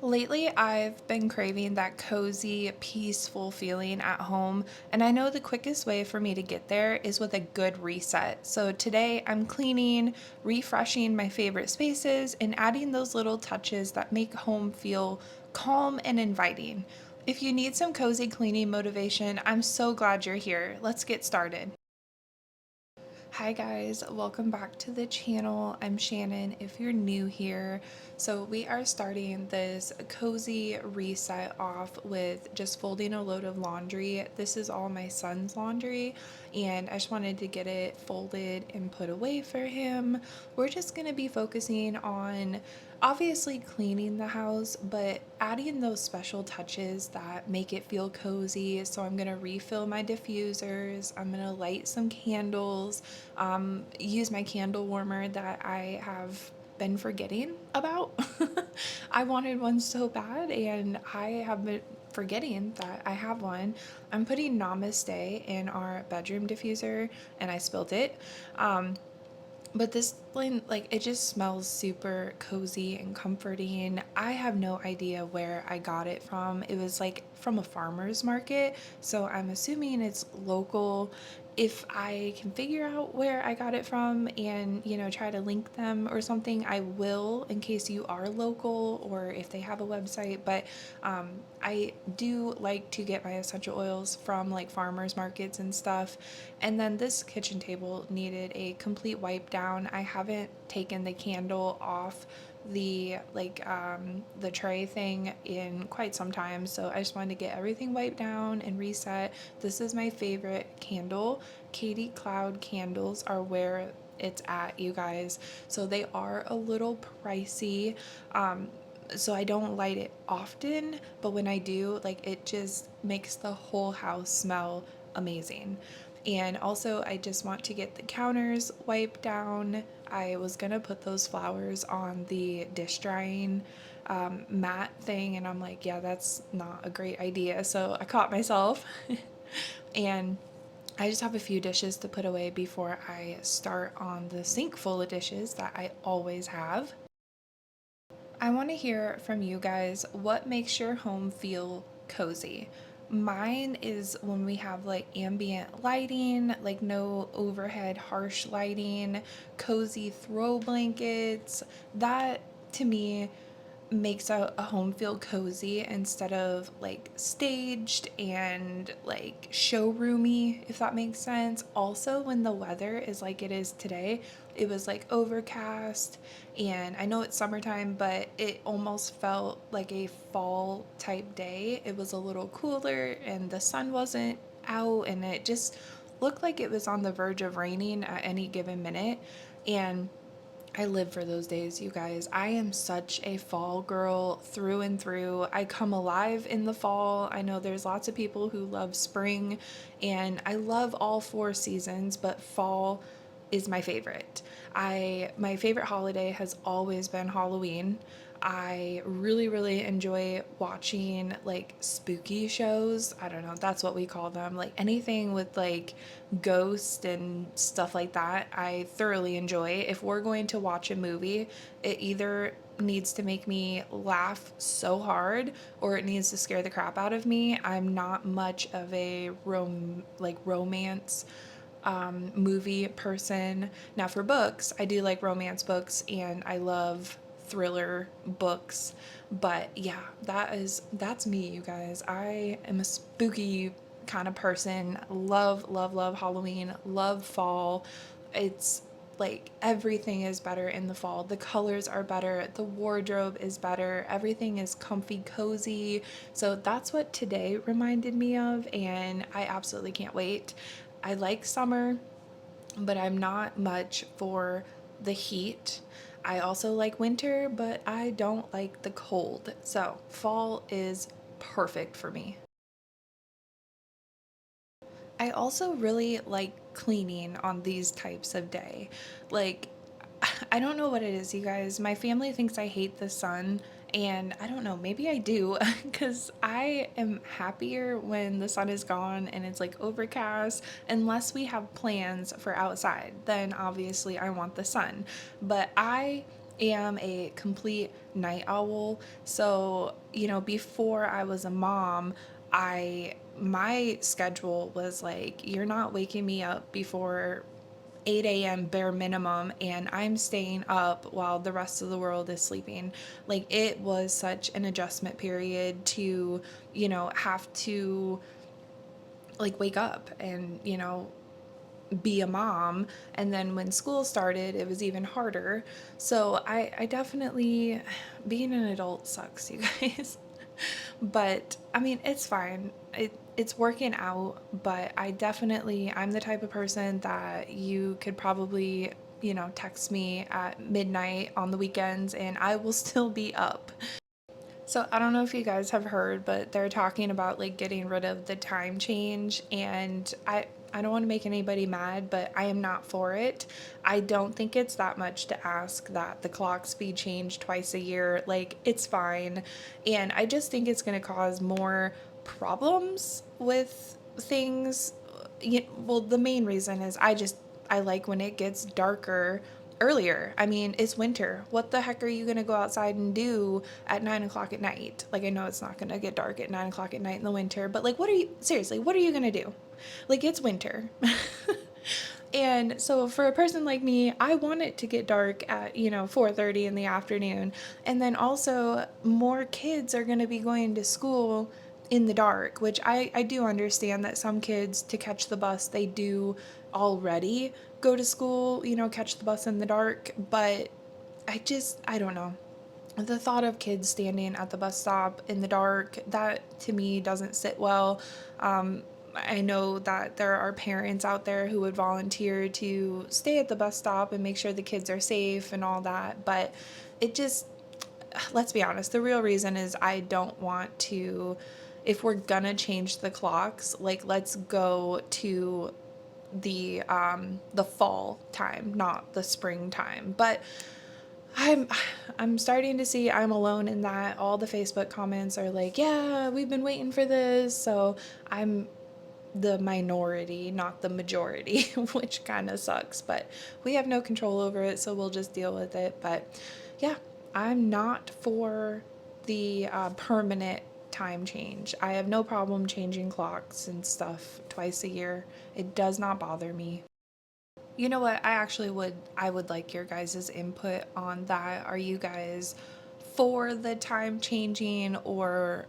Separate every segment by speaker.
Speaker 1: Lately, I've been craving that cozy, peaceful feeling at home, and I know the quickest way for me to get there is with a good reset. So today, I'm cleaning, refreshing my favorite spaces, and adding those little touches that make home feel calm and inviting. If you need some cozy cleaning motivation, I'm so glad you're here. Let's get started. Hi guys, welcome back to the channel. I'm Shannon if you're new here. So we are starting this cozy reset off with just folding a load of laundry. This is all my son's laundry and I just wanted to get it folded and put away for him. We're just going to be focusing on obviously cleaning the house, but adding those special touches that make it feel cozy. So I'm gonna refill my diffusers, I'm gonna light some candles, use my candle warmer that I have been forgetting about. I wanted one so bad and I have been forgetting that I have one. I'm putting Namaste in our bedroom diffuser and I spilled it. But this blend, like, it just smells super cozy and comforting. I have no idea where I got it from. It was like from a farmer's market, so I'm assuming it's local. If I can figure out where I got it from and, try to link them or something, I will in case you are local or if they have a website. But I do like to get my essential oils from like farmers markets and stuff. And then this kitchen table needed a complete wipe down. I haven't taken the candle off the tray thing in quite some time, so I just wanted to get everything wiped down and reset. This is my favorite candle. Katie Cloud candles are where it's at, you guys. So they are a little pricey. So I don't light it often, but when I do, like, it just makes the whole house smell amazing. And also, I just want to get the counters wiped down. I was gonna put those flowers on the dish drying mat thing, and I'm like, yeah, that's not a great idea. So I caught myself. And I just have a few dishes to put away before I start on the sink full of dishes that I always have. I want to hear from you guys what makes your home feel cozy. Mine is when we have like ambient lighting, like no overhead harsh lighting, cozy throw blankets. That to me makes a home feel cozy instead of like staged and like showroomy, if that makes sense. Also, when the weather is like it is today, it was like overcast, and I know it's summertime, but it almost felt like a fall type day. It was a little cooler and the sun wasn't out, and it just looked like it was on the verge of raining at any given minute. And I live for those days, you guys. I am such a fall girl through and through. I come alive in the fall. I know there's lots of people who love spring, and I love all four seasons, but fall is my favorite. My favorite holiday has always been Halloween. I really, really enjoy watching like spooky shows. I don't know, that's what we call them. Like anything with like ghosts and stuff like that, I thoroughly enjoy. If we're going to watch a movie, it either needs to make me laugh so hard or it needs to scare the crap out of me. I'm not much of a romance movie person. Now, for books, I do like romance books and I love thriller books. But yeah, that's me, you guys. I am a spooky kind of person. Love, love, love Halloween, love fall. It's like everything is better in the fall. The colors are better, the wardrobe is better, everything is comfy, cozy. So that's what today reminded me of, and I absolutely can't wait. I like summer, but I'm not much for the heat. I also like winter, but I don't like the cold. So fall is perfect for me. I also really like cleaning on these types of day. Like, I don't know what it is, you guys. My family thinks I hate the sun, and I don't know, maybe I do, because I am happier when the sun is gone and it's like overcast, unless we have plans for outside. Then obviously I want the sun. But I am a complete night owl. So, before I was a mom, my schedule was like, you're not waking me up before 8 a.m. bare minimum, and I'm staying up while the rest of the world is sleeping. Like, it was such an adjustment period to, have to like wake up and, be a mom. And then when school started, it was even harder. So I definitely, being an adult sucks, you guys. But I mean, it's fine. It's working out, but I'm the type of person that you could probably, text me at midnight on the weekends and I will still be up. So I don't know if you guys have heard, but they're talking about like getting rid of the time change, and I don't want to make anybody mad, but I am not for it. I don't think it's that much to ask that the clocks be changed twice a year. Like, it's fine. And I just think it's going to cause more problems with things. Well, the main reason is I like when it gets darker earlier. I mean, it's winter. What the heck are you gonna go outside and do at 9 o'clock at night? Like, I know it's not gonna get dark at 9 o'clock at night in the winter, but like, seriously, what are you gonna do? Like, it's winter. And so for a person like me, I want it to get dark at, 4:30 in the afternoon. And then also more kids are going to be going to school in the dark, which I do understand that some kids to catch the bus, they do already go to school, catch the bus in the dark, but I don't know. The thought of kids standing at the bus stop in the dark, that to me doesn't sit well. I know that there are parents out there who would volunteer to stay at the bus stop and make sure the kids are safe and all that, but it just, let's be honest, the real reason is I don't want to, if we're gonna change the clocks, like, let's go to the fall time, not the spring time. But I'm I'm starting to see I'm alone in that. All the Facebook comments are like, "Yeah, we've been waiting for this." So I'm the minority, not the majority, which kind of sucks, but we have no control over it, so we'll just deal with it. But yeah, I'm not for the permanent time change. I have no problem changing clocks and stuff twice a year. It does not bother me. You know what? I would like your guys' input on that. Are you guys for the time changing, or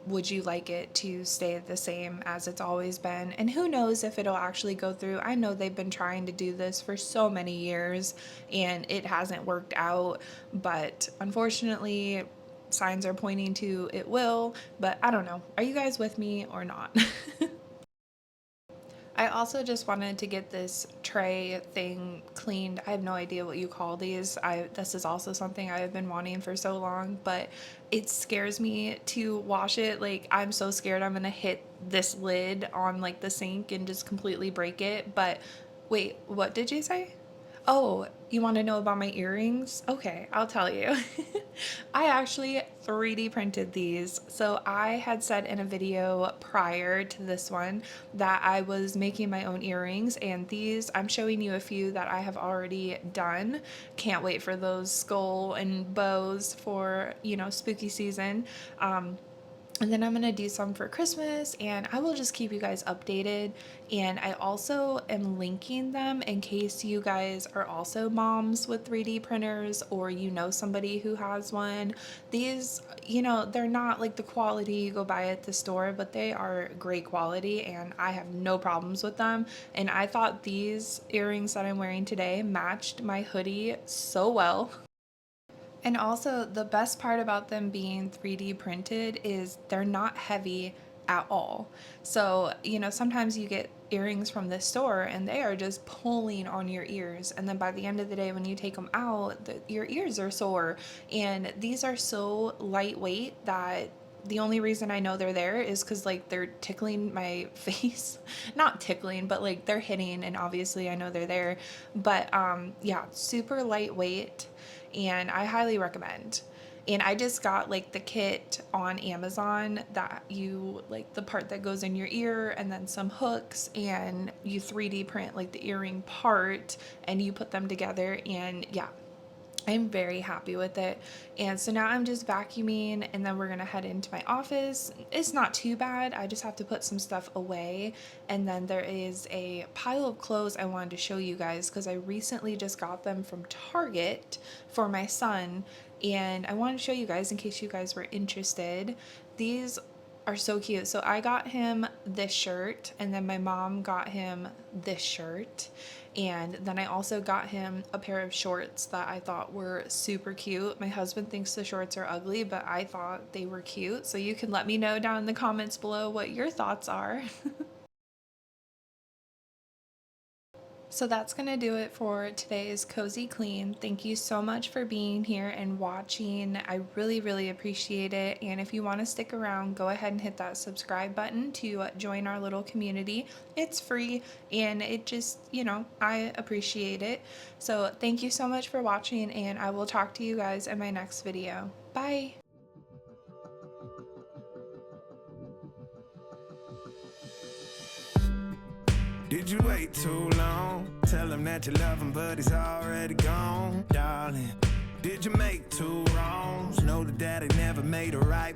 Speaker 1: would you like it to stay the same as it's always been? And who knows if it'll actually go through? I know they've been trying to do this for so many years and it hasn't worked out, but unfortunately, signs are pointing to it will. But I don't know. Are you guys with me or not? I also just wanted to get this tray thing cleaned. I have no idea what you call these. This is also something I have been wanting for so long, but it scares me to wash it. Like, I'm so scared I'm gonna hit this lid on like the sink and just completely break it. But wait, what did you say? Oh, you want to know about my earrings? Okay, I'll tell you. I actually 3D printed these. So I had said in a video prior to this one that I was making my own earrings, and these, I'm showing you a few that I have already done. Can't wait for those skull and bows for, spooky season. And then I'm going to do some for Christmas, and I will just keep you guys updated. And I also am linking them in case you guys are also moms with 3D printers, or somebody who has one. These, they're not like the quality you go buy at the store, but they are great quality and I have no problems with them. And I thought these earrings that I'm wearing today matched my hoodie so well. And also, the best part about them being 3D printed is they're not heavy at all. So, sometimes you get earrings from the store and they are just pulling on your ears. And then by the end of the day, when you take them out, your ears are sore. And these are so lightweight that the only reason I know they're there is because like they're tickling my face. Not tickling, but like they're hitting, and obviously I know they're there. But yeah, super lightweight, and I highly recommend. And I just got like the kit on Amazon that you like the part that goes in your ear and then some hooks, and you 3D print like the earring part and you put them together. And yeah, I'm very happy with it. And so now I'm just vacuuming and then we're gonna head into my office. It's not too bad. I just have to put some stuff away. And then there is a pile of clothes I wanted to show you guys because I recently just got them from Target for my son. And I wanted to show you guys in case you guys were interested. These are so cute. So I got him this shirt and then my mom got him this shirt. And then I also got him a pair of shorts that I thought were super cute. My husband thinks the shorts are ugly, but I thought they were cute. So you can let me know down in the comments below what your thoughts are. So that's going to do it for today's Cozy Clean. Thank you so much for being here and watching. I really, really appreciate it. And if you want to stick around, go ahead and hit that subscribe button to join our little community. It's free and it just, I appreciate it. So thank you so much for watching and I will talk to you guys in my next video. Bye!
Speaker 2: Did you wait too long? Tell him that you love him, but he's already gone, darling. Did you make two wrongs? Know that daddy never made a right